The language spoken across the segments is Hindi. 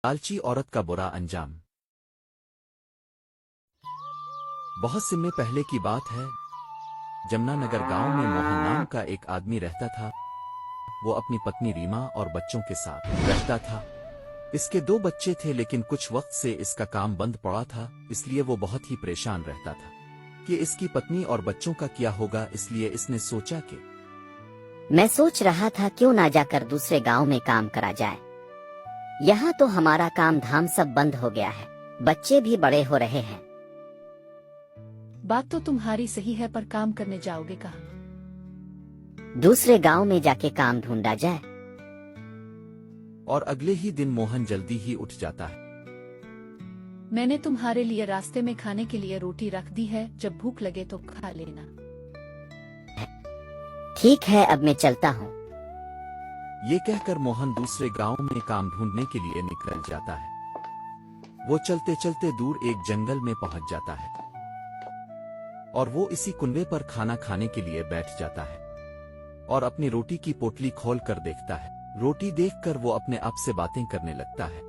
लालची औरत का बुरा अंजाम। बहुत समय पहले की बात है। जमुनानगर गांव में मोहन नाम का एक आदमी रहता था। वो अपनी पत्नी रीमा और बच्चों के साथ रहता था। इसके 2 बच्चे थे, लेकिन कुछ वक्त से इसका काम बंद पड़ा था, इसलिए वो बहुत ही परेशान रहता था कि इसकी पत्नी और बच्चों का क्या होगा। इसलिए इसने सोचा कि मैं सोच रहा था क्यों ना जाकर दूसरे गांव में काम करा जाए। यहाँ तो हमारा काम धाम सब बंद हो गया है, बच्चे भी बड़े हो रहे हैं। बात तो तुम्हारी सही है, पर काम करने जाओगे कहाँ? दूसरे गांव में जाके काम ढूंढा जाए। और अगले ही दिन मोहन जल्दी ही उठ जाता है। मैंने तुम्हारे लिए रास्ते में खाने के लिए रोटी रख दी है, जब भूख लगे तो खा लेना। ठीक है, अब मैं चलता हूँ। ये कहकर मोहन दूसरे गांव में काम ढूंढने के लिए निकल जाता है। वो चलते चलते दूर एक जंगल में पहुंच जाता है और वो इसी कुनबे पर खाना खाने के लिए बैठ जाता है और अपनी रोटी की पोटली खोल कर देखता है। रोटी देखकर वो अपने आप से बातें करने लगता है।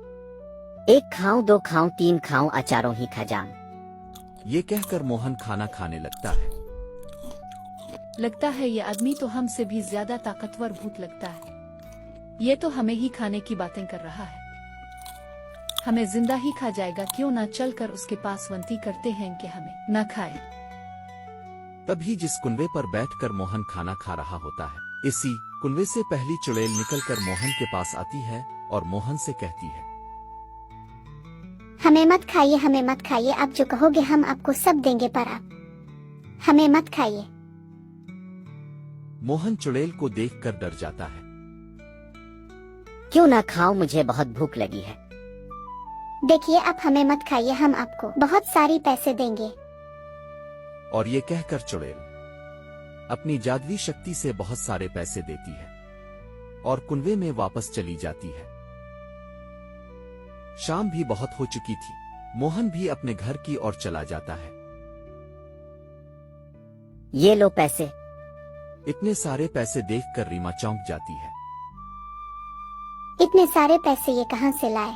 1 खाऊं, 2 खाऊं, 3 खाऊं, अचारों ही खा जाऊं। ये कहकर मोहन खाना खाने लगता है। लगता है ये आदमी तो हमसे भी ज्यादा ताकतवर भूत लगता है। ये तो हमें ही खाने की बातें कर रहा है। हमें जिंदा ही खा जाएगा। क्यों ना चलकर उसके पास विनती करते हैं कि हमें न खाए। तभी जिस कुनबे पर बैठकर मोहन खाना खा रहा होता है, इसी कुनबे से पहली चुड़ैल निकलकर मोहन के पास आती है और मोहन से कहती है, हमें मत खाइए, हमें मत खाइए। आप जो कहोगे हम आपको सब देंगे, पर आप हमें मत खाइए। मोहन चुड़ैल को देखकर डर जाता है। क्यों ना खाऊं, मुझे बहुत भूख लगी है। देखिए, आप हमें मत खाइए, हम आपको बहुत सारी पैसे देंगे। और ये कहकर चुड़ैल अपनी जादुई शक्ति से बहुत सारे पैसे देती है और कुनबे में वापस चली जाती है। शाम भी बहुत हो चुकी थी। मोहन भी अपने घर की ओर चला जाता है। ये लो पैसे। इतने सारे पैसे देखकर रीमा चौंक जाती है। इतने सारे पैसे ये कहां से लाए?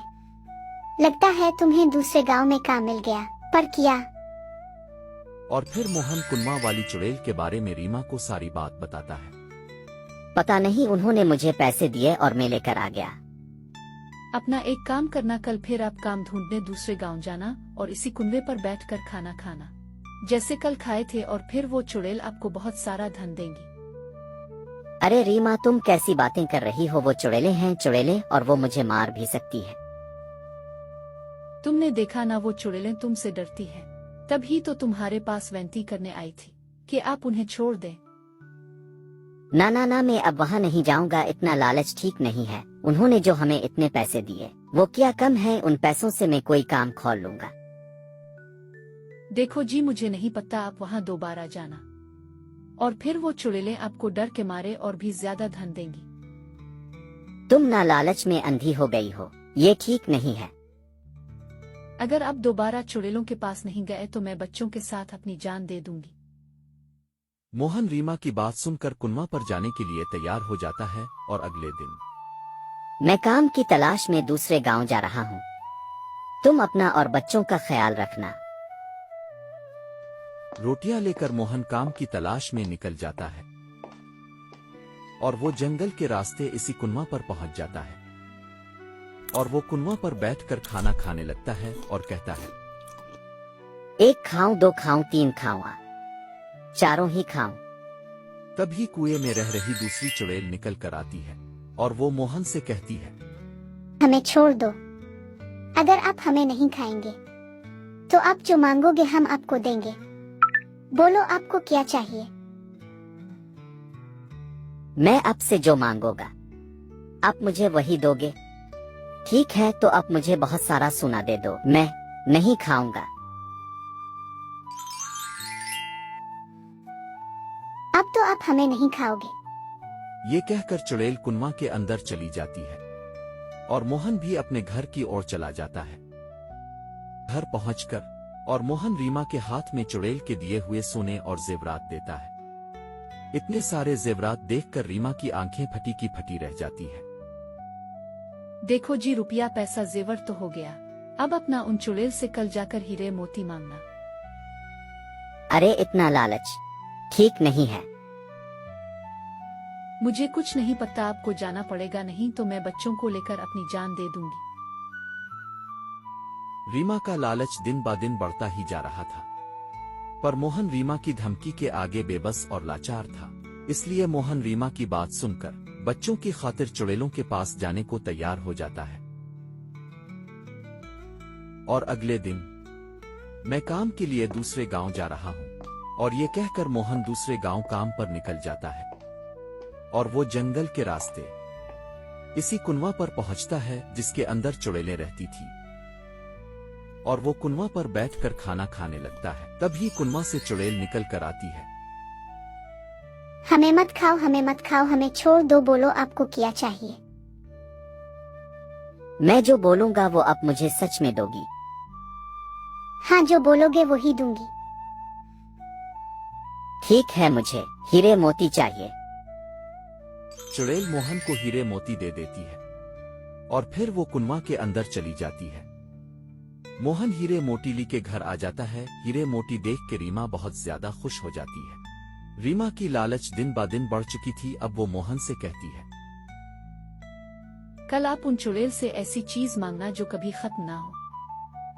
लगता है तुम्हें दूसरे गांव में काम मिल गया, पर क्या? और फिर मोहन कुनमा वाली चुड़ैल के बारे में रीमा को सारी बात बताता है। पता नहीं, उन्होंने मुझे पैसे दिए और मैं लेकर आ गया। अपना एक काम करना, कल फिर आप काम ढूंढने दूसरे गांव जाना और इसी कुनबे पर बैठकर खाना खाना, जैसे कल खाए थे, और फिर वो चुड़ैल आपको बहुत सारा धन देंगी। अरे रीमा, तुम कैसी बातें कर रही हो? वो चुड़ैलें हैं, चुड़ैलें, और वो मुझे मार भी सकती है। तुमने देखा ना, वो चुड़ैलें तुमसे डरती है। तभी तो तुम्हारे पास विनती करने आई थी कि आप उन्हें छोड़ दें। ना ना ना, मैं अब वहाँ नहीं जाऊंगा। इतना लालच ठीक नहीं है। उन्होंने जो हमें इतने पैसे दिए, वो क्या कम है? उन पैसों से मैं कोई काम खोल लूंगा। देखो जी, मुझे नहीं पता, आप वहाँ दोबारा जाना और फिर वो चुड़ैलें आपको डर के मारे और भी ज्यादा धन देंगी। तुम ना लालच में अंधी हो गई हो, ये ठीक नहीं है। अगर आप दोबारा चुड़ैलों के पास नहीं गए तो मैं बच्चों के साथ अपनी जान दे दूंगी। मोहन रीमा की बात सुनकर कुनमा पर जाने के लिए तैयार हो जाता है और अगले दिन मैं काम की तलाश में दूसरे गांव जा रहा हूँ। तुम अपना और बच्चों का ख्याल रखना। रोटियां लेकर मोहन काम की तलाश में निकल जाता है और वो जंगल के रास्ते इसी कुनमा पर पहुंच जाता है और वो कुनवा पर बैठकर खाना खाने लगता है और कहता है, 1 खाऊं, 2 खाऊं, 3 खाऊं, चारों ही खाऊं। तभी कुएं में रह रही दूसरी चुड़ैल निकल कर आती है और वो मोहन से कहती है, हमें छोड़ दो। अगर आप हमें नहीं खाएंगे तो आप जो मांगोगे हम आपको देंगे। बोलो, आपको क्या चाहिए? मैं आपसे जो मांगूंगा आप मुझे वही दोगे। ठीक है, तो आप मुझे बहुत सारा सोना दे दो, मैं नहीं खाऊंगा। अब तो आप हमें नहीं खाओगे। ये कहकर चुड़ैल कुनमा के अंदर चली जाती है और मोहन भी अपने घर की ओर चला जाता है। घर पहुंचकर और मोहन रीमा के हाथ में चुड़ैल के दिए हुए सोने और जेवरात देता है। इतने सारे जेवरात देखकर रीमा की आंखें फटी की फटी रह जाती है। देखो जी, रुपया पैसा जेवर तो हो गया, अब अपना उन चुड़ैल से कल जाकर हीरे मोती मांगना। अरे इतना लालच ठीक नहीं है। मुझे कुछ नहीं पता, आपको जाना पड़ेगा, नहीं तो मैं बच्चों को लेकर अपनी जान दे दूंगी। रीमा का लालच दिन ब दिन बढ़ता ही जा रहा था, पर मोहन रीमा की धमकी के आगे बेबस और लाचार था। इसलिए मोहन रीमा की बात सुनकर बच्चों की खातिर चुड़ैलों के पास जाने को तैयार हो जाता है। और अगले दिन, मैं काम के लिए दूसरे गांव जा रहा हूं, और ये कहकर मोहन दूसरे गांव काम पर निकल जाता है। और वो जंगल के रास्ते इसी कुनवा पर पहुंचता है जिसके अंदर चुड़ैलें रहती थी, और वो कुनवा पर बैठकर खाना खाने लगता है। तभी कुनवा से चुड़ैल निकल कर आती है। हमें मत खाओ, हमें मत खाओ, हमें छोड़ दो, बोलो आपको क्या चाहिए। मैं जो बोलूंगा वो आप मुझे सच में दोगी। हाँ, जो बोलोगे वही दूंगी। ठीक है, मुझे हीरे मोती चाहिए। चुड़ैल मोहन को हीरे मोती दे देती है, और फिर वो कुनवा के अंदर चली जाती है। मोहन हीरे मोतीली के घर आ जाता है। हीरे मोती देख के रीमा बहुत ज्यादा खुश हो जाती है। रीमा की लालच दिन ब दिन बढ़ चुकी थी। अब वो मोहन से कहती है, कल आप उन चुड़ैल से ऐसी चीज मांगना जो कभी खत्म ना हो।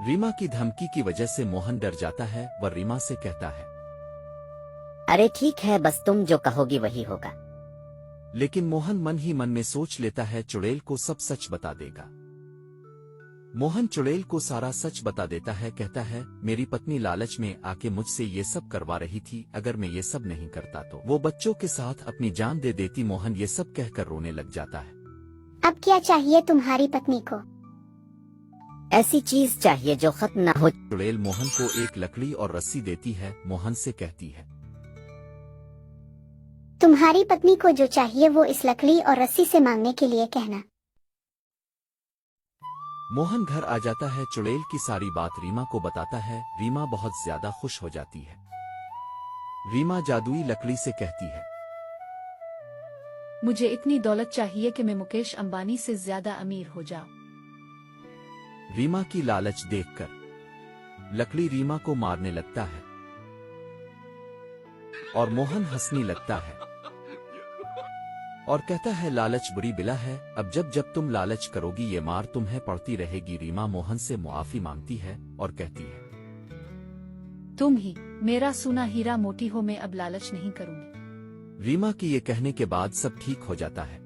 रीमा की धमकी की वजह से मोहन डर जाता है। वह रीमा से कहता है, अरे ठीक है, बस तुम जो कहोगी वही होगा। लेकिन मोहन मन ही मन में सोच लेता है चुड़ैल को सब सच बता देगा। मोहन चुड़ैल को सारा सच बता देता है। कहता है, मेरी पत्नी लालच में आके मुझसे ये सब करवा रही थी, अगर मैं ये सब नहीं करता तो वो बच्चों के साथ अपनी जान दे देती। मोहन ये सब कहकर रोने लग जाता है। अब क्या चाहिए तुम्हारी पत्नी को? ऐसी चीज चाहिए जो खत्म ना हो। चुड़ैल मोहन को एक लकड़ी और रस्सी देती है। मोहन से कहती है, तुम्हारी पत्नी को जो चाहिए वो इस लकड़ी और रस्सी से मांगने के लिए कहना। मोहन घर आ जाता है। चुड़ैल की सारी बात रीमा को बताता है। रीमा बहुत ज्यादा खुश हो जाती है। रीमा जादुई लकड़ी से कहती है, मुझे इतनी दौलत चाहिए कि मैं मुकेश अंबानी से ज्यादा अमीर हो जाऊं। रीमा की लालच देखकर लकड़ी रीमा को मारने लगता है, और मोहन हंसने लगता है और कहता है, लालच बुरी बिला है, अब जब जब तुम लालच करोगी ये मार तुम्हें पड़ती रहेगी। रीमा मोहन से मुआफी मांगती है और कहती है, तुम ही मेरा सोना हीरा मोती हो, मैं अब लालच नहीं करूंगी। रीमा के ये कहने के बाद सब ठीक हो जाता है।